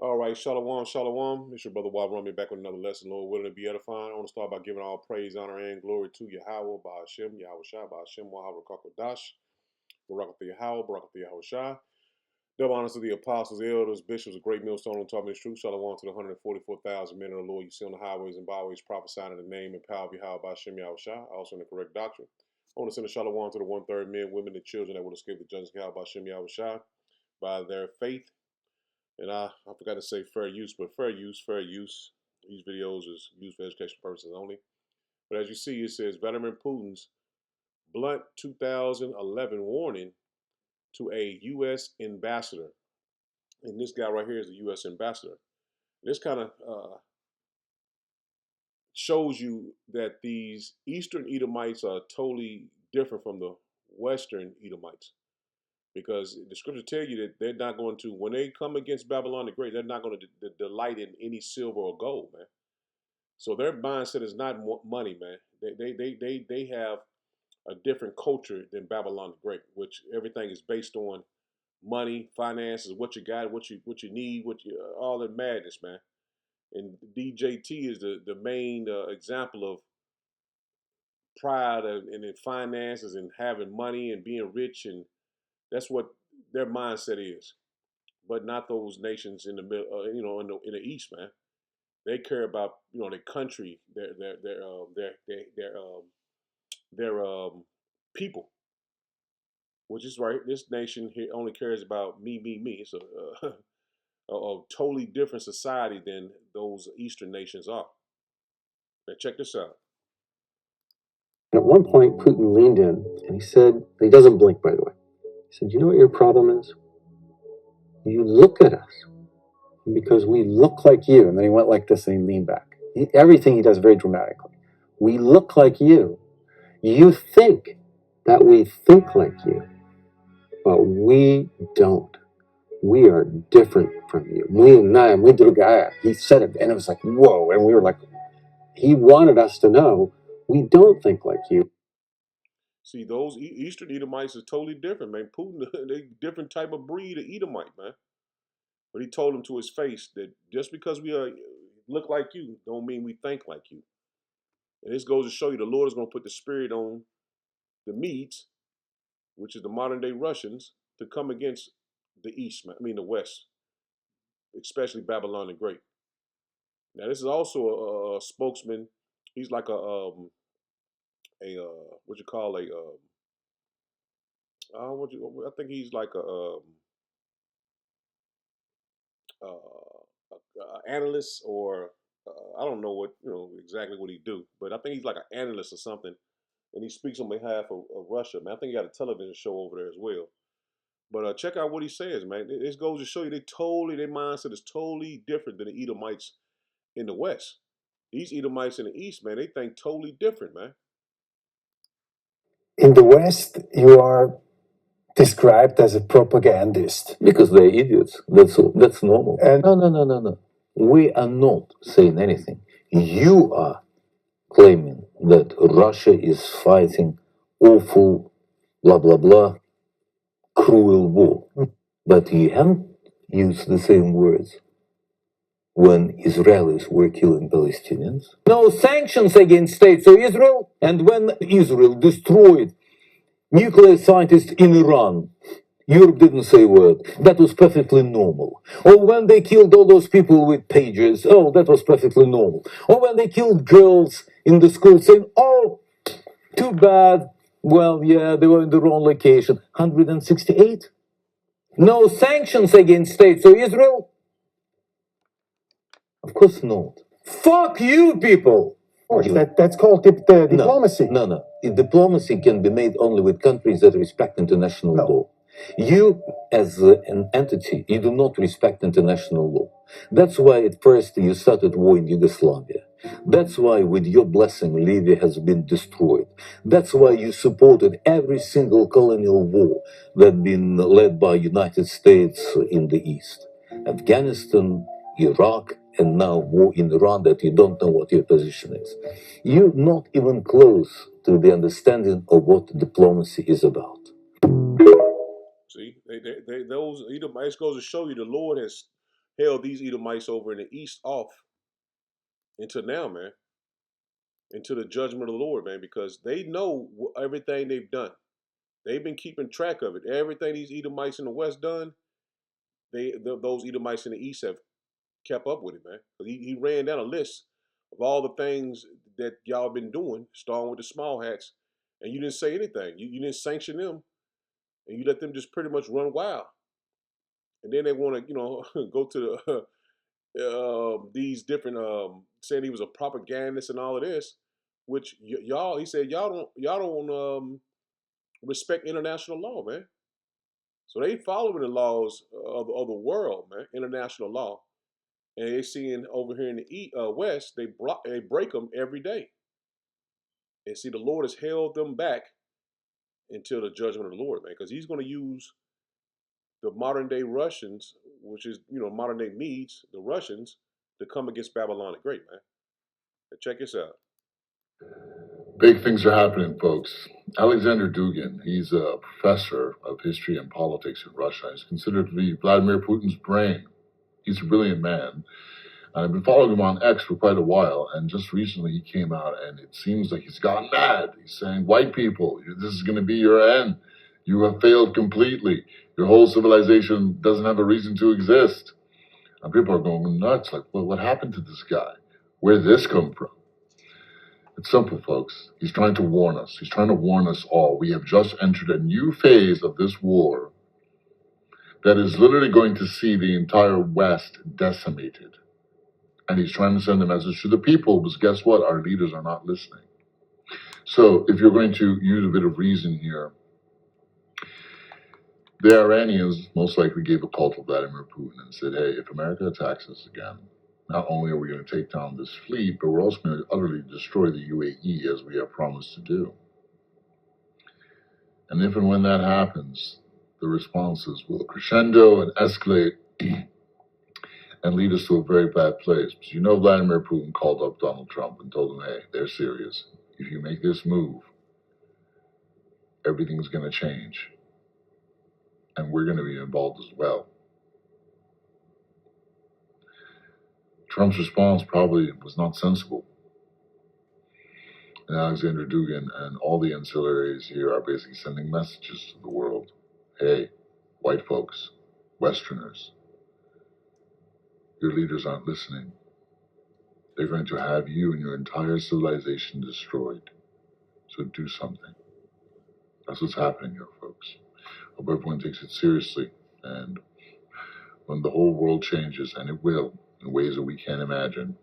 All right, Shalom, Shalom. It's your brother Wab Rummy back with another lesson, Lord willing to be edifying. I want to start by giving all praise, honor, and glory to Yahweh, Ba'ashem, Yahweh Shai, Ba'ashem, Wahab, Rakakwadash, Barakath Yahweh, Barakath Yahweh Shai. Double honors to the apostles, elders, bishops, a great millstone on top of this truth. Shalom to the 144,000 men of the Lord you see on the highways and byways prophesying in the name and power of Yahweh, Ba'ashem, Yahweh Shai, also in the correct doctrine. I want to send a shalom to the one-third men, women, and children that will escape the judgment of Yahweh, Ba'ashem, Yahweh Shai, by their faith. And I forgot to say fair use, but fair use. These videos is used for educational purposes only. But as you see, it says Vladimir Putin's blunt 2011 warning to a U.S. ambassador. And this guy right here is a U.S. ambassador. This kind of shows you that these Eastern Edomites are totally different from the Western Edomites. Because the scriptures tell you that they're not going to, when they come against Babylon the Great, they're not going to delight in any silver or gold, man. So their mindset is not money, man. They have a different culture than Babylon the Great, which everything is based on money, finances, what you got, what you need, all that madness, man. And DJT is the main example of pride and in finances and having money and being rich, and that's what their mindset is. But not those nations in the middle, in the East, man. They care about their country, their people, which is right. This nation here only cares about me. It's a totally different society than those Eastern nations are. Now check this out. At one point, Putin leaned in and he said, he doesn't blink, by the way. He said, you know what your problem is? You look at us because we look like you. And then he went like this and he leaned back. Everything he does very dramatically. We look like you. You think that we think like you, but we don't. We are different from you. He said it, and it was like, whoa. And we were like, he wanted us to know we don't think like you. See, those Eastern Edomites is totally different, man. Putin, they different type of breed of Edomite, man. But he told him to his face that just because we look like you, don't mean we think like you. And this goes to show you the Lord is going to put the spirit on the Medes, which is the modern day Russians, to come against the East, the West, especially Babylon the Great. Now, this is also a spokesman. He's like what you call I think he's like analyst, or I don't know what exactly what he do, but I think he's like an analyst or something, and he speaks on behalf of Russia. Man, I think he got a television show over there as well. But check out what he says, man. This goes to show you their mindset is totally different than the Edomites in the West. These Edomites in the East, man, they think totally different, man. In the West, you are described as a propagandist. Because they're idiots. That's all. That's normal. And No. We are not saying anything. You are claiming that Russia is fighting awful, blah, blah, blah, cruel war. But you haven't used the same words when Israelis were killing Palestinians. No sanctions against states of Israel. And when Israel destroyed nuclear scientists in Iran, Europe didn't say a word. That was perfectly normal. Or when they killed all those people with pages, oh, that was perfectly normal. Or when they killed girls in the school, saying, oh, too bad. Well, yeah, they were in the wrong location. 168? No sanctions against states of Israel? Of course not. Fuck you, people! that's called diplomacy. No. Diplomacy can be made only with countries that respect international law. You, as an entity, you do not respect international law. That's why at first you started war in Yugoslavia. That's why, with your blessing, Libya has been destroyed. That's why you supported every single colonial war that been led by United States in the East. Afghanistan, Iraq, and now war in Iran that you don't know what your position is. You're not even close to the understanding of what diplomacy is about. See, those Edomites goes to show you the Lord has held these Edomites over in the east off until now, man, until the judgment of the Lord, man, because they know everything they've done. They've been keeping track of it. Everything these Edomites in the west done, those Edomites in the east have kept up with it, man. He ran down a list of all the things that y'all been doing, starting with the small hats, and you didn't say anything. You didn't sanction them, and you let them just pretty much run wild. And then they want to, go to the, these different, saying he was a propagandist and all of this, which y'all, he said, y'all don't respect international law, man. So they following the laws of the world, man, international law. And they seeing over here in the west, they break them every day. And see, the Lord has held them back until the judgment of the Lord, man, because he's going to use the modern day Russians, which is, modern day Medes, the Russians, to come against Babylon the Great, man. And check this out. Big things are happening, folks. Alexander Dugin, he's a professor of history and politics in Russia. He's considered to be Vladimir Putin's brain. He's a brilliant man. I've been following him on X for quite a while, and just recently he came out, and it seems like he's gone mad. He's saying, white people, this is going to be your end. You have failed completely. Your whole civilization doesn't have a reason to exist. And people are going nuts, like, well, what happened to this guy? Where did this come from? It's simple, folks. He's trying to warn us. He's trying to warn us all. We have just entered a new phase of this war that is literally going to see the entire West decimated. And he's trying to send a message to the people, because guess what? Our leaders are not listening. So if you're going to use a bit of reason here, the Iranians most likely gave a call to Vladimir Putin and said, hey, if America attacks us again, not only are we going to take down this fleet, but we're also going to utterly destroy the UAE as we have promised to do. And if and when that happens, the responses will crescendo and escalate and lead us to a very bad place. Because Vladimir Putin called up Donald Trump and told him, hey, they're serious. If you make this move, everything's going to change. And we're going to be involved as well. Trump's response probably was not sensible. And Alexander Dugin and all the ancillaries here are basically sending messages to the world. Hey, white folks, Westerners, your leaders aren't listening. They're going to have you and your entire civilization destroyed. So do something. That's what's happening here, folks. Hope everyone takes it seriously. And when the whole world changes, and it will, in ways that we can't imagine,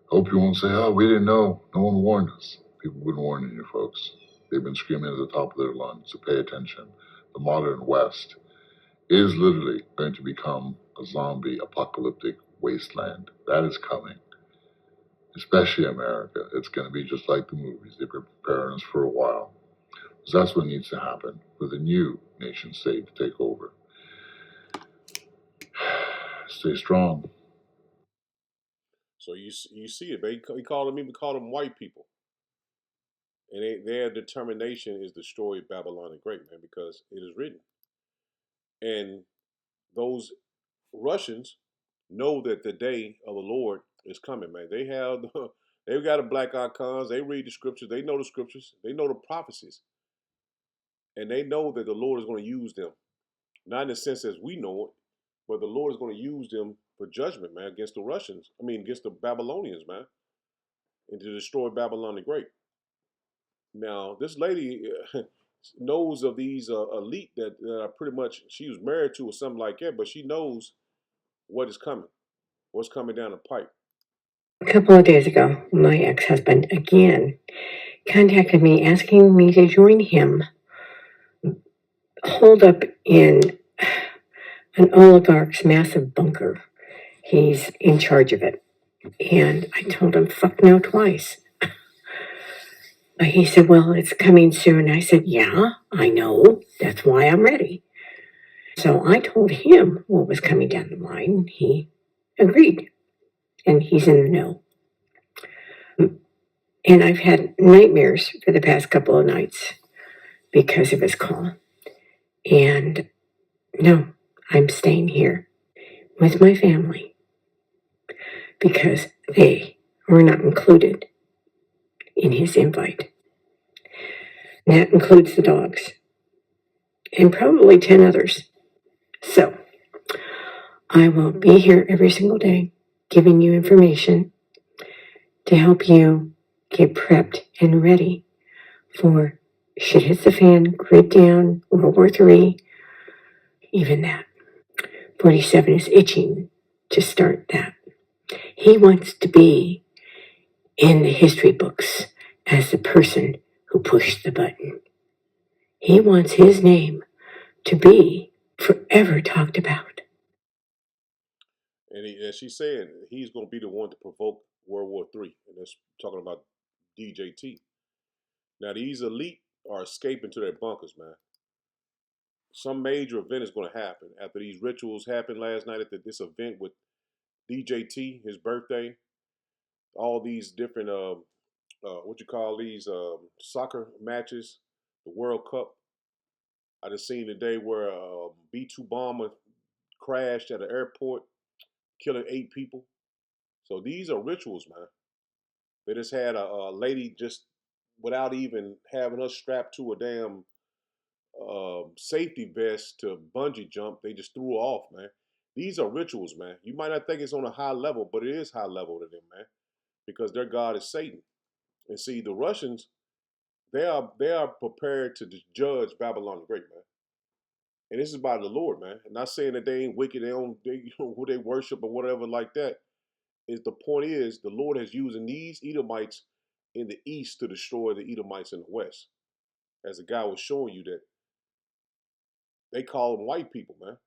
hope you won't say, oh, we didn't know. No one warned us. People have been warning you, folks. They've been screaming at the top of their lungs, so pay attention. The modern West is literally going to become a zombie apocalyptic wasteland. That is coming. Especially America. It's going to be just like the movies. They've been preparing us for a while. So that's what needs to happen for the new nation state to take over. Stay strong. So you see it, man. We call them white people. And their determination is to destroy Babylon the Great, man, because it is written. And those Russians know that the day of the Lord is coming, man. They've got a black icons. They read the scriptures. They know the scriptures. They know the prophecies. And they know that the Lord is going to use them. Not in the sense as we know it, but the Lord is going to use them for judgment, man, against the Russians. Against the Babylonians, man. And to destroy Babylon the Great. Now, this lady knows of these elite that are pretty much, she was married to or something like that, but she knows what is coming, what's coming down the pipe. A couple of days ago, my ex-husband again contacted me asking me to join him holed up in an oligarch's massive bunker. He's in charge of it. And I told him, fuck no, twice. He said, well, it's coming soon. I said, yeah, I know. That's why I'm ready. So I told him what was coming down the line. He agreed. And he's in the know. And I've had nightmares for the past couple of nights because of his call. And no, I'm staying here. with my family because they were not included in his invite. And that includes the dogs and probably 10 others. So I will be here every single day giving you information to help you get prepped and ready for shit hits the fan, grid down, World War III, even that. 47 is itching to start that. He wants to be in the history books as the person who pushed the button. He wants his name to be forever talked about. And she's saying he's going to be the one to provoke World War III. And that's talking about DJT. Now, these elite are escaping to their bunkers, man. Some major event is going to happen after these rituals happened last night at this event with DJT, his birthday. All these different, what you call these, soccer matches, the World Cup. I just seen today where a B-2 bomber crashed at an airport, killing 8 people. So these are rituals, man. They just had a lady just without even having her strapped to a damn safety vest to bungee jump. They just threw her off, man. These are rituals, man. You might not think it's on a high level, but it is high level to them, man, because their god is Satan. And see, the Russians, they are prepared to judge Babylon the Great, man. And this is by the Lord, man. I'm not saying that they ain't wicked, who they worship or whatever like that. Is the point is the Lord has using these Edomites in the east to destroy the Edomites in the west. As the guy was showing you that they call them white people, man.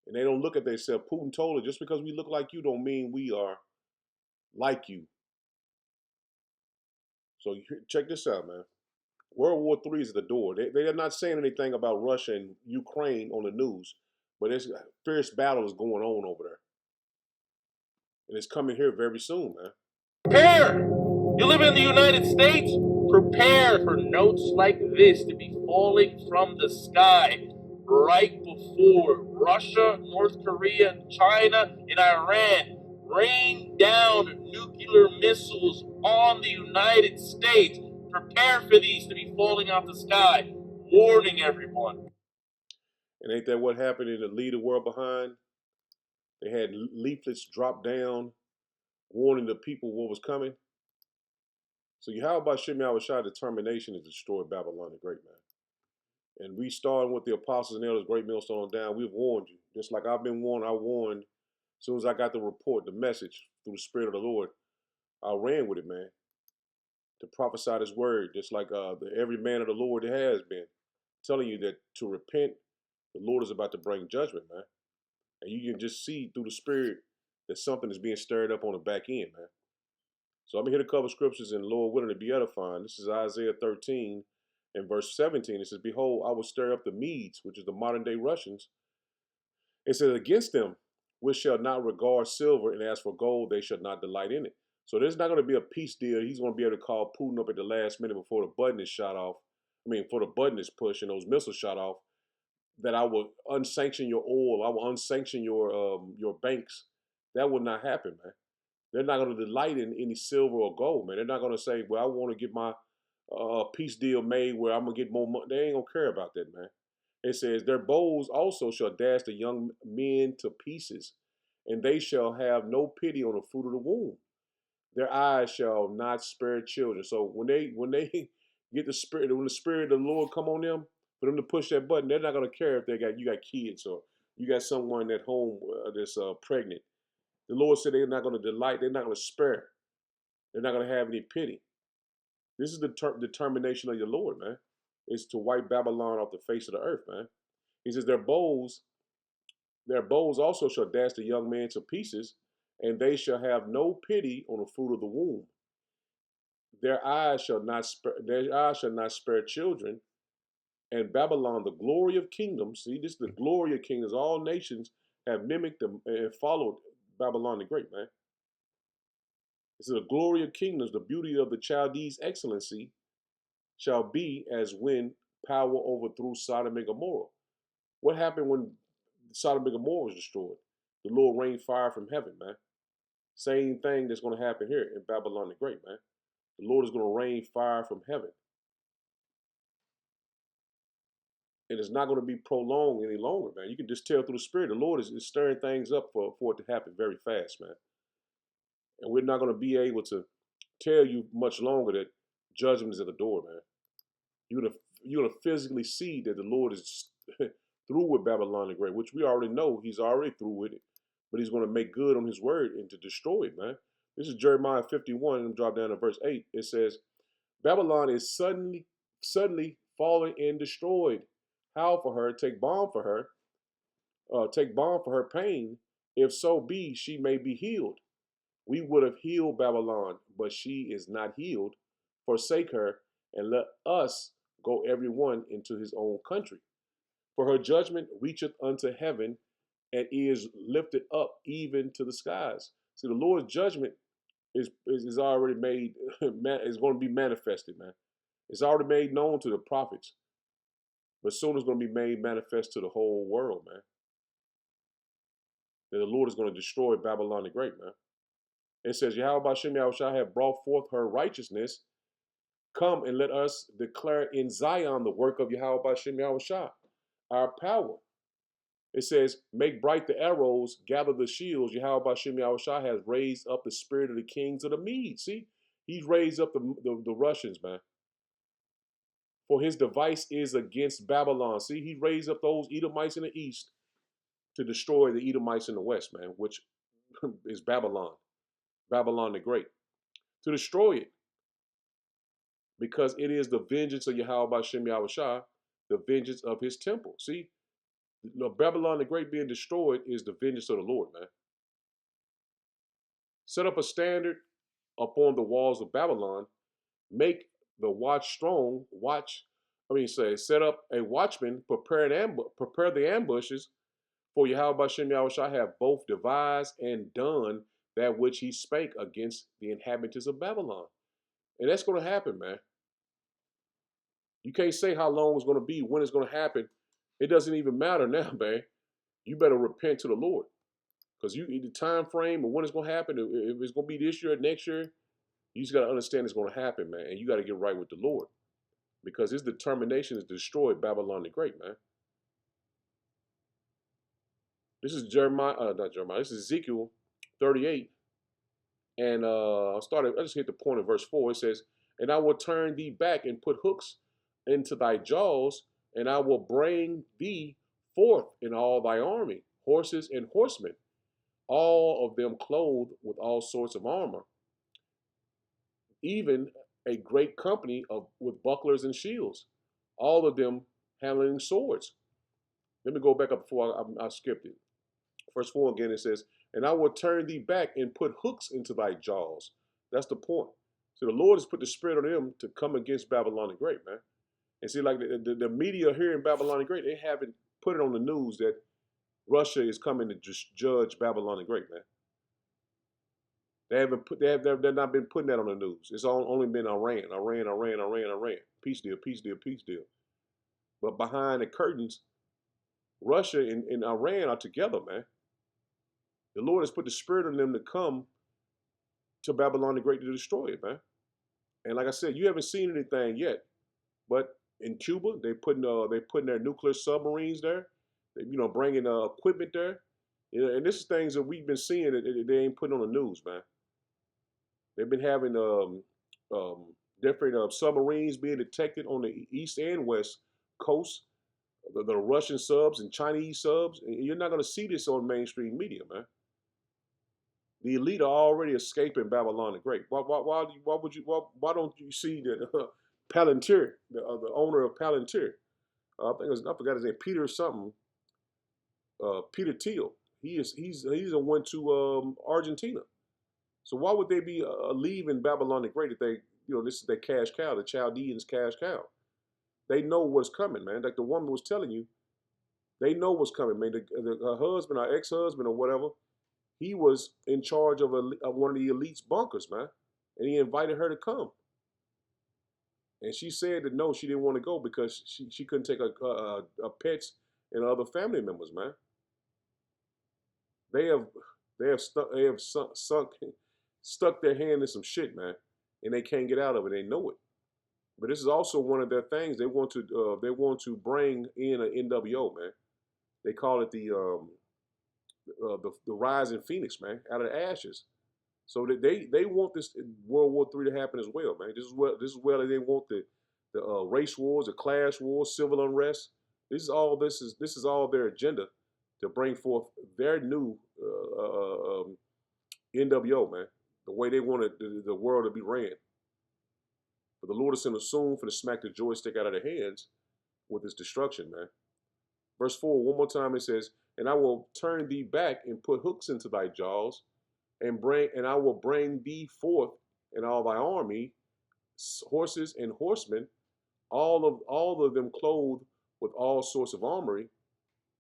And they don't look at themselves. Putin told her, just because we look like you don't mean we are like you. So check this out, man. World War III is at the door. They are not saying anything about Russia and Ukraine on the news, but there's a fierce battle is going on over there. And it's coming here very soon, man. Prepare! You live in the United States? Prepare for notes like this to be falling from the sky right before Russia, North Korea, China, and Iran rain down nuclear missiles on the United States. Prepare for these to be falling out the sky. Warning everyone. And ain't that what happened in the Lead the World Behind? They had leaflets drop down warning the people what was coming. So Yahweh Shem Yahushua determination is to destroy Babylon the Great, man. And we starting with the apostles and elders, great millstone down. We've warned you. Just like I've been warned, I warned. As soon as I got the report, the message through the Spirit of the Lord, I ran with it, man. To prophesy this word, just like every man of the Lord has been. Telling you that to repent, the Lord is about to bring judgment, man. And you can just see through the Spirit that something is being stirred up on the back end, man. So I'm going to hit a couple scriptures and Lord willing to be edifying. This is Isaiah 13 and verse 17. It says, behold, I will stir up the Medes, which is the modern day Russians. It says, against them, which shall not regard silver, and as for gold, they shall not delight in it. So there's not going to be a peace deal. He's going to be able to call Putin up at the last minute before the button is shot off. Before the button is pushed and those missiles shot off, that I will unsanction your oil. I will unsanction your banks. That will not happen, man. They're not going to delight in any silver or gold, man. They're not going to say, well, I want to get my peace deal made where I'm going to get more money. They ain't going to care about that, man. It says, their bows also shall dash the young men to pieces, and they shall have no pity on the fruit of the womb. Their eyes shall not spare children. So when they get the spirit, when the Spirit of the Lord come on them, for them to push that button, they're not going to care if you got kids or you got someone at home that's pregnant. The Lord said they're not going to delight. They're not going to spare. They're not going to have any pity. This is the determination of your Lord, man. It's to wipe Babylon off the face of the earth, man. He says their bows also shall dash the young man to pieces, and they shall have no pity on the fruit of the womb. Their eyes shall not spare children, and Babylon, the glory of kingdoms. See, this is the glory of kingdoms. All nations have mimicked them and followed Babylon the Great, man. This is the glory of kingdoms, the beauty of the Chaldees' excellency shall be as when power overthrew Sodom and Gomorrah. What happened when Sodom and Gomorrah was destroyed? the Lord rain fire from heaven, man. Same thing that's going to happen here in Babylon the Great, man. The Lord is going to rain fire from heaven. And it's not going to be prolonged any longer, man. You can just tell through the Spirit. The Lord is stirring things up for it to happen very fast, man. And we're not going to be able to tell you much longer that judgment is at the door, man. You're gonna physically see that the Lord is through with Babylon the Great, which we already know He's already through with it, but He's going to make good on His word and to destroy it, man. This is Jeremiah 51, and drop down to verse 8. It says, Babylon is suddenly fallen and destroyed. Howl for her, take balm for her pain. If so be she may be healed. We would have healed Babylon, but she is not healed. Forsake her, and let us go every one into his own country. For her judgment reacheth unto heaven, and is lifted up even to the skies. See, the Lord's judgment is already made, is going to be manifested, man. It's already made known to the prophets, but soon it's going to be made manifest to the whole world, man. That the Lord is going to destroy Babylon the Great, man. It says, Yahweh Bashem Yahushua have brought forth her righteousness. Come and let us declare in Zion the work of Yahweh Bashem Yahushua, our power. It says, make bright the arrows, gather the shields. Yahweh Bashem Yahushua has raised up the spirit of the kings of the Medes. See, he's raised up the Russians, man. For his device is against Babylon. See, he raised up those Edomites in the east to destroy the Edomites in the west, man, which is Babylon the Great. To destroy it. Because it is the vengeance of Yahweh Bashem Yahushua, the vengeance of his temple. See, Babylon the Great being destroyed is the vengeance of the Lord, man. Set up a standard upon the walls of Babylon. Make the watch strong. Set up a watchman, prepare the ambushes. For Yahweh Bashem Yahushua have both devised and done that which he spake against the inhabitants of Babylon. And that's going to happen, man. You can't say how long it's going to be, when it's going to happen. It doesn't even matter now, man. You better repent to the Lord. Because the time frame of when it's going to happen, if it's going to be this year or next year, you just got to understand it's going to happen, man. And you got to get right with the Lord. Because his determination is to destroy Babylon the Great, man. This is this is Ezekiel 38. And I just hit the point in verse 4. It says, and I will turn thee back and put hooks into thy jaws, and I will bring thee forth in all thy army, horses and horsemen, all of them clothed with all sorts of armor, even a great company with bucklers and shields, all of them handling swords. Let me go back up before I skipped it. Verse 4 again, it says, and I will turn thee back and put hooks into thy jaws. That's the point. So the Lord has put the spirit on them to come against Babylon the Great, man. And see, like the media here in Babylon the Great, they haven't put it on the news that Russia is coming to just judge Babylon the Great, man. They've not been putting that on the news. It's only been Iran. Peace deal. But behind the curtains, Russia and Iran are together, man. The Lord has put the spirit on them to come to Babylon the Great to destroy it, man. And like I said, you haven't seen anything yet, but in Cuba, they putting their nuclear submarines there. They, bringing equipment there. And this is things that we've been seeing that they ain't putting on the news, man. They've been having different submarines being detected on the east and west coast, the Russian subs and Chinese subs. And you're not going to see this on mainstream media, man. The elite are already escaping Babylon the Great. Why don't you see that Palantir, the owner of Palantir, I forgot his name, Peter something, Peter Thiel. He's a went to Argentina. So why would they be leaving Babylon the Great if they, this is their cash cow, the Chaldeans' cash cow? They know what's coming, man. Like the woman was telling you, they know what's coming, man. Her husband, her ex-husband or whatever, he was in charge of one of the elite's bunkers, man. And he invited her to come. And she said that no, she didn't want to go because she couldn't take her pets and other family members, man. They have stuck their hand in some shit, man, and they can't get out of it. They know it. But this is also one of their things. They want to bring in an NWO, man. They call it the rising phoenix, man, out of the ashes. So that they want this World War III to happen as well, man. This is where they want the race wars, the class wars, civil unrest. This is all their agenda to bring forth their new NWO, man. The way they wanted the world to be ran. But the Lord is sent soon for to smack the joystick out of their hands with his destruction, man. Verse 4, one more time it says, and I will turn thee back and put hooks into thy jaws, and I will bring thee forth and all thy army, horses and horsemen, all of them clothed with all sorts of armory,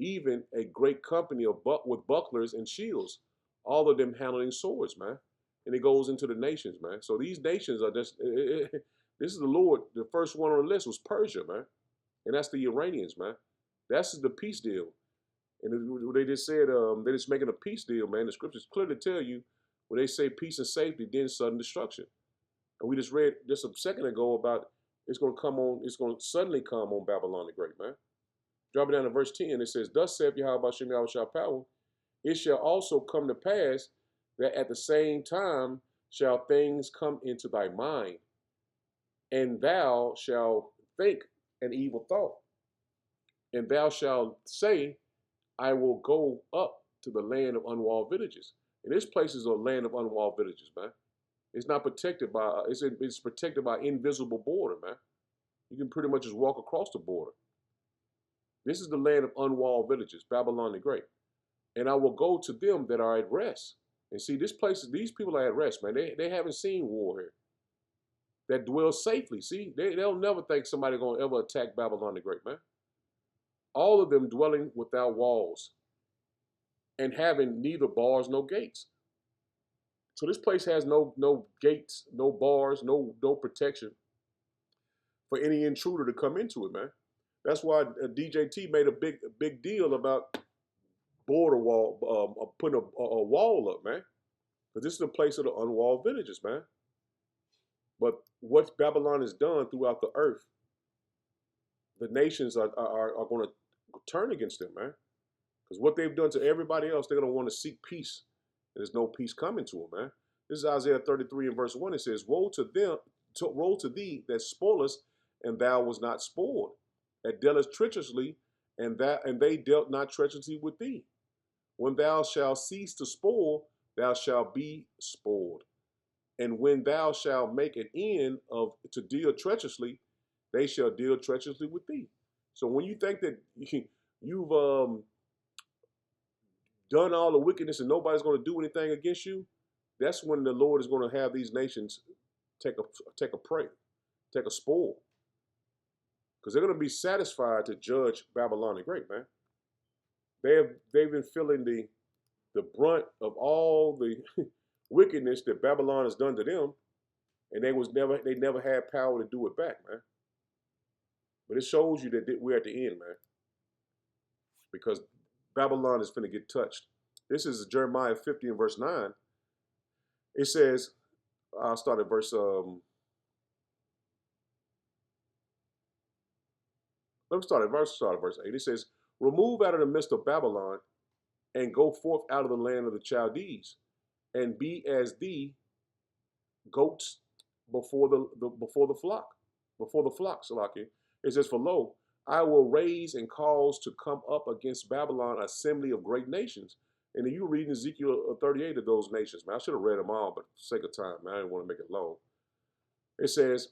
even a great company with bucklers and shields, all of them handling swords, man. And it goes into the nations, man. So these nations are just, this is the Lord. The first one on the list was Persia, man. And that's the Iranians, man. That's the peace deal. And they just said, they're just making a peace deal, man. The scriptures clearly tell you when they say peace and safety, then sudden destruction. And we just read just a second ago about it's going to suddenly come on Babylon the Great, man. Drop it down to verse 10. It says, thus saith Yahweh Shem Yahweh Shah Power, it shall also come to pass that at the same time shall things come into thy mind, and thou shalt think an evil thought. And thou shalt say, I will go up to the land of unwalled villages. And this place is a land of unwalled villages, man. It's not protected by, it's protected by invisible border, man. You can pretty much just walk across the border. This is the land of unwalled villages, Babylon the Great. And I will go to them that are at rest. And see, these people are at rest, man. They haven't seen war here. That dwell safely. See, they'll never think somebody going to ever attack Babylon the Great, man. All of them dwelling without walls and having neither bars nor gates. So this place has no gates, no bars, no protection for any intruder to come into it, man. That's why DJT made a big deal about border wall, putting a wall up, man. Because this is the place of the unwalled villages, man. But what Babylon has done throughout the earth, the nations are going to turn against them, man. Because what they've done to everybody else, they're going to want to seek peace. And there's no peace coming to them, man. This is Isaiah 33 and verse 1. It says, woe to thee that spoilest, and thou was not spoiled, that dealest treacherously, and they dealt not treacherously with thee. When thou shalt cease to spoil, thou shalt be spoiled. And when thou shalt make an end to deal treacherously, they shall deal treacherously with thee. So when you think that you've done all the wickedness and nobody's going to do anything against you, that's when the Lord is going to have these nations take a prey, take a spoil. Because they're going to be satisfied to judge Babylon the Great, man. They've been feeling the brunt of all the wickedness that Babylon has done to them, and they never had power to do it back, man. But it shows you that we're at the end, man. Because Babylon is finna get touched. This is Jeremiah 50 and verse 9. It says, I'll start at verse, let me start at verse 8. It says, remove out of the midst of Babylon and go forth out of the land of the Chaldees and be as the goats before the flock, Salaki. It says, for lo, I will raise and cause to come up against Babylon assembly of great nations. And then you read Ezekiel 38 of those nations, man. I should have read them all, but for the sake of time, man, I didn't want to make it long. It says,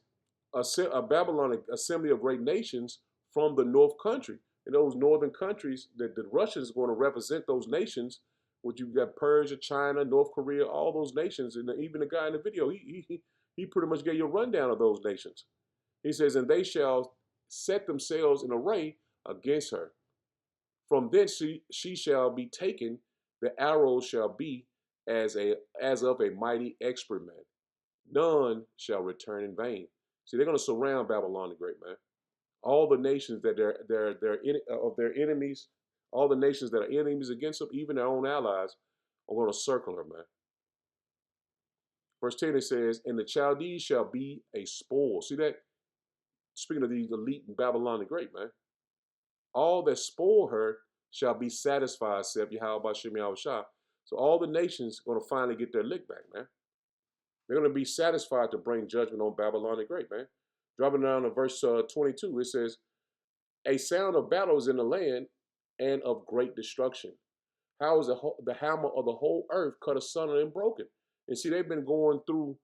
a Babylon assembly of great nations from the north country. In those northern countries, that the Russians are going to represent those nations, which you've got Persia, China, North Korea, all those nations. And even the guy in the video, he pretty much gave you a rundown of those nations. He says, and they shall set themselves in array against her. From thence she shall be taken, the arrows shall be as of a mighty expert man. None shall return in vain. See, they're going to surround Babylon the Great, man. All the nations that they're of their enemies, all the nations that are enemies against them, even their own allies, I'm going to circle her, man. Verse 10, it says, and the Chaldees shall be a spoil. See that? Speaking of these elite in Babylon the Great, man. All that spoil her shall be satisfied, saith Yahweh Ba'ashem Yahushua. So all the nations are going to finally get their lick back, man. They're going to be satisfied to bring judgment on Babylon the Great, man. Dropping down to verse 22, it says, a sound of battle is in the land and of great destruction. How is the hammer of the whole earth cut asunder and broken? And see, they've been going through,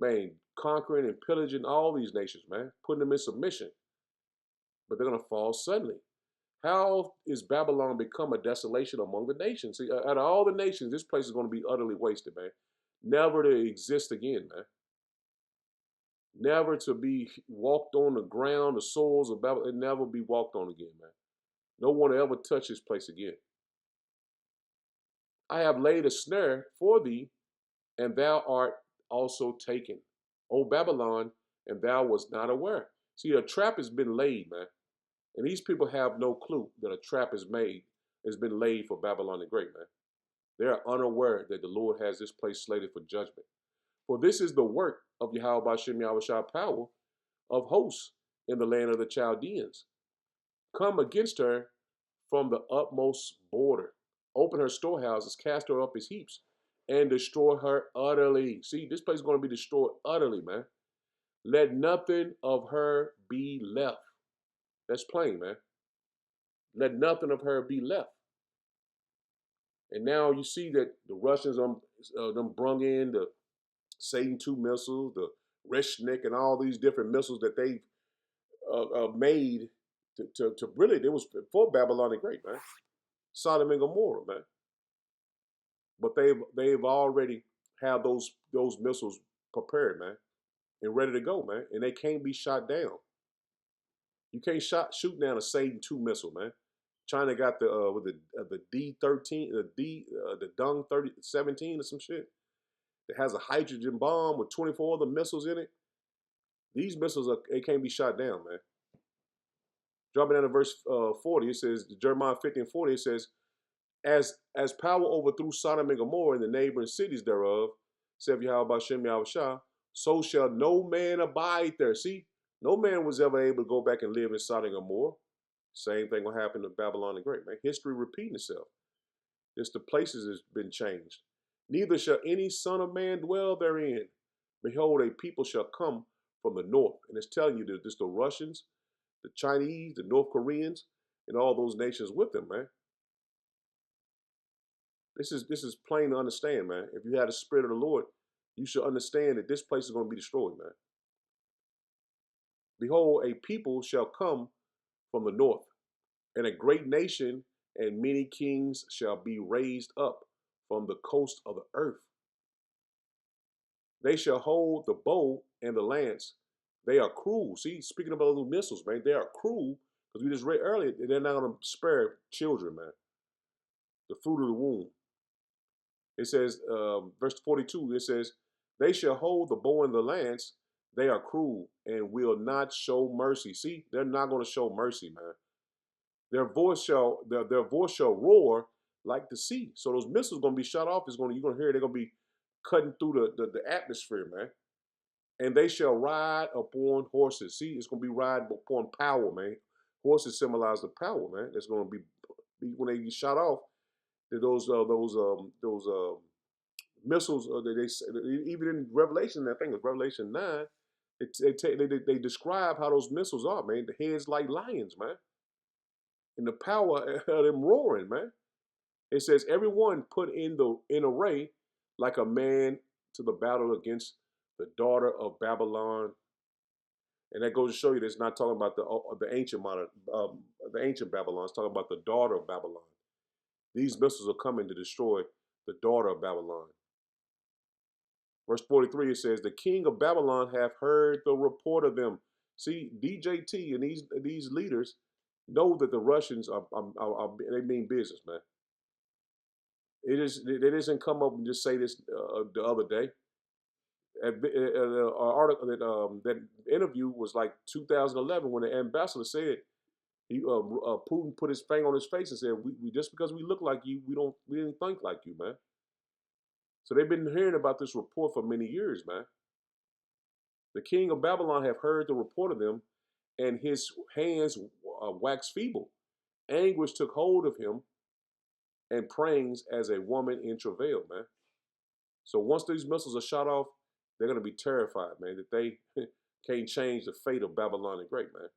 man, conquering and pillaging all these nations, man, putting them in submission. But they're going to fall suddenly. How is Babylon become a desolation among the nations? See, out of all the nations, this place is going to be utterly wasted, man. Never to exist again, man. Never to be walked on the ground, the soils of Babylon, and never be walked on again, man. No one will ever touch this place again. I have laid a snare for thee, and thou art also taken, O Babylon, and thou wast not aware. See, a trap has been laid, man. And these people have no clue that a trap has been laid for Babylon the Great, man. They are unaware that the Lord has this place slated for judgment. For this is the work of Yahweh Ba'ashem Yahushua power of hosts in the land of the Chaldeans. Come against her from the utmost border. Open her storehouses, cast her up as heaps, and destroy her utterly. See, this place is going to be destroyed utterly, man. Let nothing of her be left. That's plain, man. Let nothing of her be left. And now you see that the Russians them brung in the Satan II missiles, the Reshnik, and all these different missiles that they've made to really, it was for Babylon the Great, man. Sodom and Gomorrah, man. But they've already have those missiles prepared, man, and ready to go, man. And they can't be shot down. You can't shoot down a Satan II missile, man. China got the D-13, the Dung 17 or some shit. It has a hydrogen bomb with 24 other missiles in it. These missiles they can't be shot down, man. Dropping down to verse 40, it says, Jeremiah 50:40, it says, as power overthrew Sodom and Gomorrah and the neighboring cities thereof, saith Yahweh Ba'ashem Yahushua, so shall no man abide there. See, no man was ever able to go back and live in Sodom and Gomorrah. Same thing will happen to Babylon the Great, man. History repeating itself. Just the places has been changed. Neither shall any son of man dwell therein. Behold, a people shall come from the north. And it's telling you that it's the Russians, the Chinese, the North Koreans, and all those nations with them, man. This is plain to understand, man. If you have the Spirit of the Lord, you should understand that this place is going to be destroyed, man. Behold, a people shall come from the north, and a great nation and many kings shall be raised up from the coast of the earth. They shall hold the bow and the lance. They are cruel. See, speaking about those missiles, man, they are cruel, because we just read earlier, they're not going to spare children, man. The fruit of the womb. It says, verse 42, it says, they shall hold the bow and the lance. They are cruel and will not show mercy. See, they're not going to show mercy, man. Their voice shall roar like the sea. So those missiles going to be shot off. You're going to hear they're going to be cutting through the atmosphere, man. And they shall ride upon horses. See, it's going to be riding upon power, man. Horses symbolize the power, man. That's going to be when they get shot off. Those missiles. Even in Revelation, I think it's Revelation 9. They describe how those missiles are, man. The heads like lions, man. And the power of them roaring, man. It says, everyone put in array like a man to the battle against the daughter of Babylon. And that goes to show you that it's not talking about the ancient Babylon. It's talking about the daughter of Babylon. These missiles are coming to destroy the daughter of Babylon. Verse 43, it says, the king of Babylon hath heard the report of them. See, DJT and these leaders know that the Russians they mean business, man. They doesn't come up and just say this the other day. Article that interview was like 2011 when the ambassador said Putin put his finger on his face and said, "We just because we look like you, we didn't think like you, man." So they've been hearing about this report for many years, man. The king of Babylon have heard the report of them, and his hands waxed feeble. Anguish took hold of him, and prayings as a woman in travail, man. So once these missiles are shot off, they're going to be terrified, man, that they can't change the fate of Babylon the Great, man.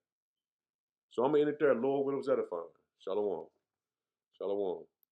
So I'm going to end it there. Lord, when it was edifying. Shalom. Shalom.